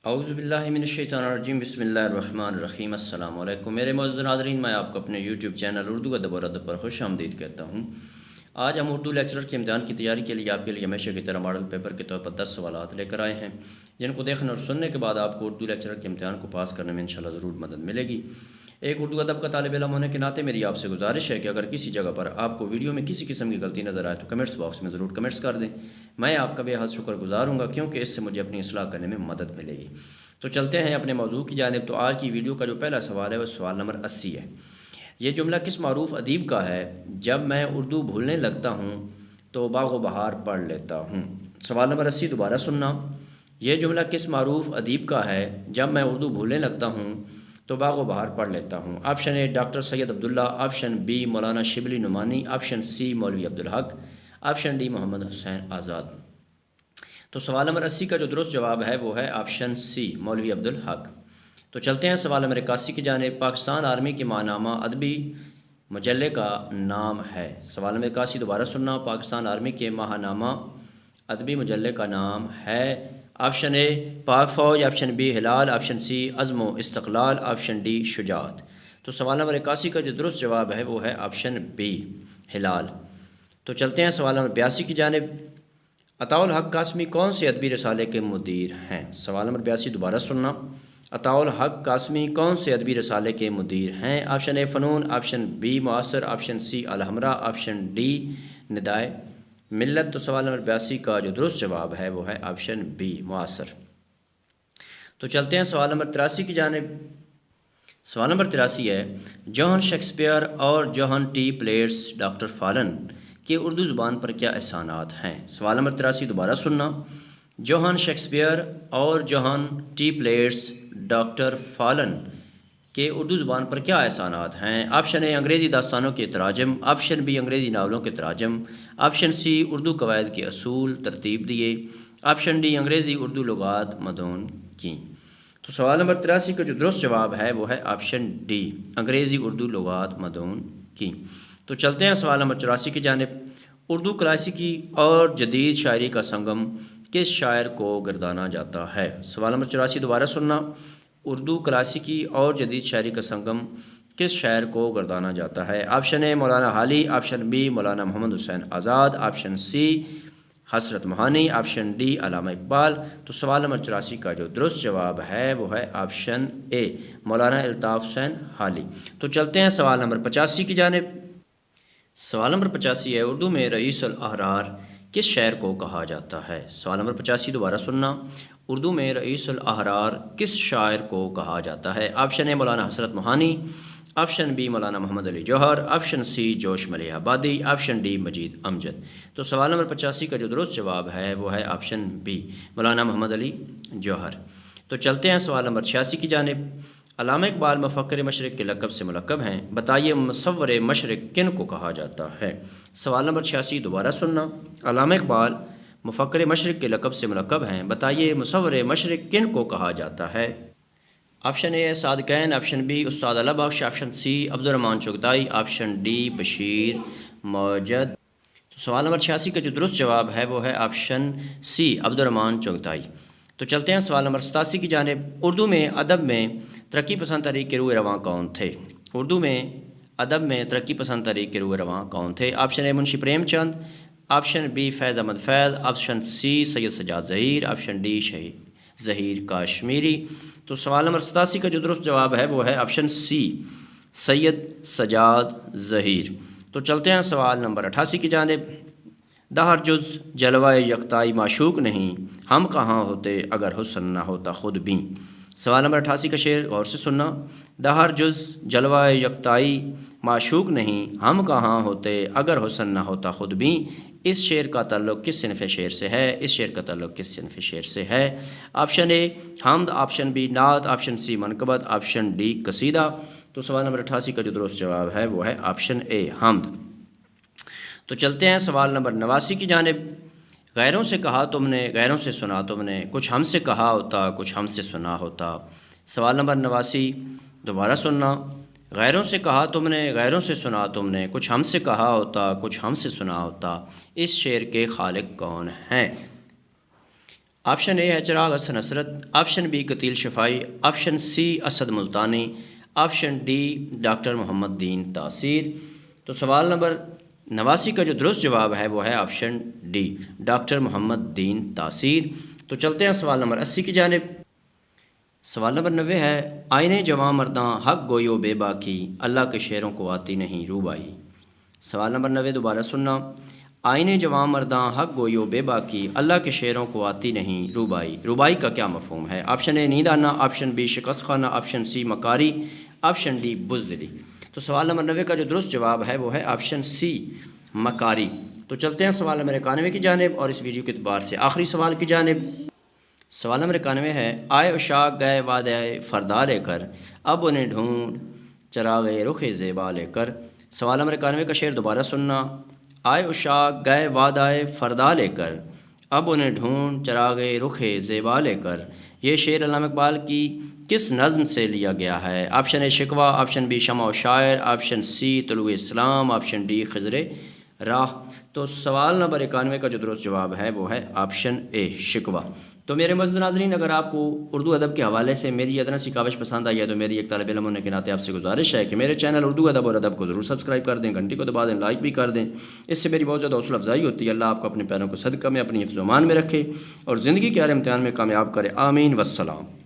اعوذ باللہ من الشیطان الرجیم بسم اللہ الرحمن الرحیم السلام علیکم میرے معزز ناظرین، میں آپ کو اپنے یوٹیوب چینل اردو ادب اور ادب پر خوش آمدید کہتا ہوں۔ آج ہم اردو لیکچرر کے امتحان کی تیاری کے لیے آپ کے لیے ہمیشہ کی طرح ماڈل پیپر کے طور پر 10 سوالات لے کر آئے ہیں، جن کو دیکھنے اور سننے کے بعد آپ کو اردو لیکچرر کے امتحان کو پاس کرنے میں انشاءاللہ ضرور مدد ملے گی۔ ایک اردو ادب کا طالب علم ہونے کے ناطے میری آپ سے گزارش ہے کہ اگر کسی جگہ پر آپ کو ویڈیو میں کسی قسم کی غلطی نظر آئے تو کمنٹس باکس میں ضرور کمنٹس کر دیں، میں آپ کا بے حد شکر گزار ہوں گا، کیونکہ اس سے مجھے اپنی اصلاح کرنے میں مدد ملے گی۔ تو چلتے ہیں اپنے موضوع کی جانب۔ تو آج کی ویڈیو کا جو پہلا سوال ہے وہ سوال نمبر 80 ہے۔ یہ جملہ کس معروف ادیب کا ہے؟ جب میں اردو بھولنے لگتا ہوں تو باغ و بہار پڑھ لیتا ہوں۔ سوال نمبر 80 دوبارہ سننا۔ یہ جملہ کس معروف ادیب کا ہے؟ جب میں اردو بھولنے لگتا ہوں تو باغ و بہار پڑھ لیتا ہوں۔ آپشن اے ڈاکٹر سید عبداللہ، آپشن بی مولانا شبلی نعمانی، آپشن سی مولوی عبدالحق، آپشن ڈی محمد حسین آزاد۔ تو سوال نمبر 80 کا جو درست جواب ہے وہ ہے آپشن سی مولوی عبدالحق۔ تو چلتے ہیں سوال نمبر 81 کی جانب۔ پاکستان آرمی کے ماہنامہ ادبی مجلے کا نام ہے۔ سوال نمبر 81 دوبارہ سننا۔ پاکستان آرمی کے ماہنامہ ادبی مجلے کا نام ہے۔ آپشن اے پاک فوج، آپشن بی ہلال، آپشن سی عزم و استقلال، آپشن ڈی شجاعت۔ تو سوال نمبر 81 کا جو درست جواب ہے وہ ہے آپشن بی ہلال۔ تو چلتے ہیں سوال نمبر 82 کی جانب۔ عطاء الحق قاسمی کون سے ادبی رسالے کے مدیر ہیں؟ سوال نمبر 82 دوبارہ سننا۔ عطاء الحق قاسمی کون سے ادبی رسالے کے مدیر ہیں؟ Option A Funoon, option B Muasir, option C Alhamra, option D Nida-e Millat. تو سوال نمبر 82 کا جو درست جواب ہے وہ ہے آپشن بی معاصر۔ تو چلتے ہیں سوال نمبر 83 کی جانب۔ سوال نمبر 83 ہے، جوہن شیکسپیئر اور جوہن ٹی پلیٹس ڈاکٹر فالن کے اردو زبان پر کیا احسانات ہیں؟ سوال نمبر 83 دوبارہ سننا۔ جوہن شیکسپیئر اور جوہن ٹی پلیٹس ڈاکٹر فالن کے اردو زبان پر کیا احسانات ہیں؟ آپشن اے انگریزی داستانوں کے تراجم، آپشن بی انگریزی ناولوں کے تراجم، آپشن سی اردو قواعد کے اصول ترتیب دیے، آپشن ڈی انگریزی اردو لغات مدون کی۔ تو سوال نمبر 83 کا جو درست جواب ہے وہ ہے آپشن ڈی انگریزی اردو لغات مدون کی۔ تو چلتے ہیں سوال نمبر 84 کی جانب۔ اردو کلاسیکی اور جدید شاعری کا سنگم کس شاعر کو گردانا جاتا ہے؟ سوال نمبر 84 دوبارہ سننا۔ اردو کلاسیکی اور جدید شاعری کا سنگم کس شاعر کو گردانا جاتا ہے؟ آپشن اے مولانا حالی، آپشن بی مولانا محمد حسین آزاد، option C Hasrat Mohani, option D علامہ اقبال۔ تو سوال نمبر 84 کا جو درست جواب ہے وہ ہے آپشن اے مولانا الطاف حسین حالی۔ تو چلتے ہیں سوال نمبر 85 کی جانب۔ سوال نمبر 85 ہے، اردو میں رئیس الاحرار کس شاعر کو کہا جاتا ہے؟ سوال نمبر 85 دوبارہ سننا۔ اردو میں رئیس الاحرار کس شاعر کو کہا جاتا ہے؟ آپشن اے مولانا حسرت موہانی، آپشن بی مولانا محمد علی جوہر، آپشن سی جوش ملیح آبادی، آپشن ڈی مجید امجد۔ تو سوال نمبر 85 کا جو درست جواب ہے وہ ہے آپشن بی مولانا محمد علی جوہر۔ تو چلتے ہیں سوال نمبر 86 کی جانب۔ علامہ اقبال مفکر مشرق کے لقب سے ملقب ہیں، بتائیے مصور مشرق کن کو کہا جاتا ہے؟ سوال نمبر 86 دوبارہ سننا۔ علامہ اقبال مفکر مشرق کے لقب سے ملقب ہیں، بتائیے مصور مشرق کن کو کہا جاتا ہے؟ آپشن اے صادقین، آپشن بی استاد اللہ بخش، آپشن سی عبد الرحمن چغتائی، آپشن ڈی بشیر موجد۔ تو سوال نمبر 86 کا جو درست جواب ہے وہ ہے آپشن سی عبد الرحمن چغتائی۔ تو چلتے ہیں سوال نمبر 87 کی جانب۔ اردو میں ادب میں ترقی پسند تحریک کے روح رواں کون تھے؟ اردو میں ادب میں ترقی پسند تحریک کے روح رواں کون تھے؟ آپشن اے منشی پریم چند، آپشن بی فیض احمد فیض، آپشن سی سید سجاد ظہیر، آپشن ڈی شہید ظہیر کاشمیری۔ تو سوال نمبر 87 کا جو درست جواب ہے وہ ہے آپشن سی سید سجاد ظہیر۔ تو چلتے ہیں سوال نمبر 88 کی جانب۔ دہر جز جلوہ یکتائی معشوق نہیں، ہم کہاں ہوتے اگر حسن نہ ہوتا خود بھی۔ سوال نمبر 88 کا شعر غور سے سننا۔ دہر جز جلوہ یکتائی معشوق نہیں، ہم کہاں ہوتے اگر حسن نہ ہوتا خود بھی۔ اس شعر کا تعلق کس صنف شعر سے ہے؟ اس شعر کا تعلق کس صنف شعر سے ہے؟ آپشن اے حمد، آپشن بی نعت، آپشن سی منقبت، آپشن ڈی قصیدہ۔ تو سوال نمبر 88 کا جو درست جواب ہے وہ ہے آپشن اے حمد۔ تو چلتے ہیں سوال نمبر 89 کی جانب۔ غیروں سے کہا تم نے، غیروں سے سنا تم نے، کچھ ہم سے کہا ہوتا کچھ ہم سے سنا ہوتا۔ سوال نمبر 89 دوبارہ سننا۔ غیروں سے کہا تم نے، غیروں سے سنا تم نے، کچھ ہم سے کہا ہوتا کچھ ہم سے سنا ہوتا۔ اس شعر کے خالق کون ہیں؟ آپشن اے ہے Chiragh Hasan Hasrat, option B Qateel Shifai, option C Asad Multani, option D doctor Muhammad Din Taseer. تو سوال نمبر 89 کا جو درست جواب ہے وہ ہے option D doctor Muhammad Din Taseer. تو چلتے ہیں سوال نمبر 80 کی جانب۔ سوال نمبر 90 ہے آئین جواں مرداں حق گویو بے باکی، اللہ کے شعروں کو آتی نہیں روبائی۔ سوال نمبر 90 دوبارہ سننا، آئین جواں مرداں حق گویو بے باکی، اللہ کے شعروں کو آتی نہیں روبائی۔ روبائی کا کیا مفہوم ہے؟ آپشن اے نیند آنا، آپشن بی شکست خانہ، آپشن سی مکاری، آپشن ڈی بزدلی۔ تو سوال نمبر 90 کا جو درست جواب ہے وہ ہے آپشن سی مکاری۔ تو چلتے ہیں سوال نمبر 91 کی جانب اور اس ویڈیو کے اعتبار سے آخری سوال کی جانب۔ سوال نمبر 91 ہے آئے اشاق گئے وعدہ فردا لے کر، اب انہیں ڈھونڈ چراغ رخ زیبا لے کر۔ سوال نمبر 91 کا شعر دوبارہ سننا، آئے اشاق گئے وعدہ فردا لے کر، اب انہیں ڈھونڈ چراغ رخ زیبا لے کر۔ یہ شعر علامہ اقبال کی کس نظم سے لیا گیا ہے؟ آپشن اے شکوہ، آپشن بی شمع و شاعر، آپشن سی طلوع اسلام، آپشن ڈی خضر راہ۔ تو سوال نمبر 91 کا جو درست جواب ہے وہ ہے آپشن اے شکوہ۔ تو میرے معزز ناظرین، اگر آپ کو اردو ادب کے حوالے سے میری ادنا سی کاوش پسند آئی ہے تو میری ایک طالب علم ہونے کے ناطے آپ سے گزارش ہے کہ میرے چینل اردو ادب اور ادب کو ضرور سبسکرائب کر دیں، گھنٹی کو دبا دیں، لائک بھی کر دیں۔ اس سے میری بہت زیادہ حوصلہ افزائی ہوتی ہے۔ اللہ آپ کو اپنے پیروں کو صدقہ میں اپنی حفظ و امان میں رکھے اور زندگی کے ہر امتحان میں کامیاب کرے، آمین والسلام۔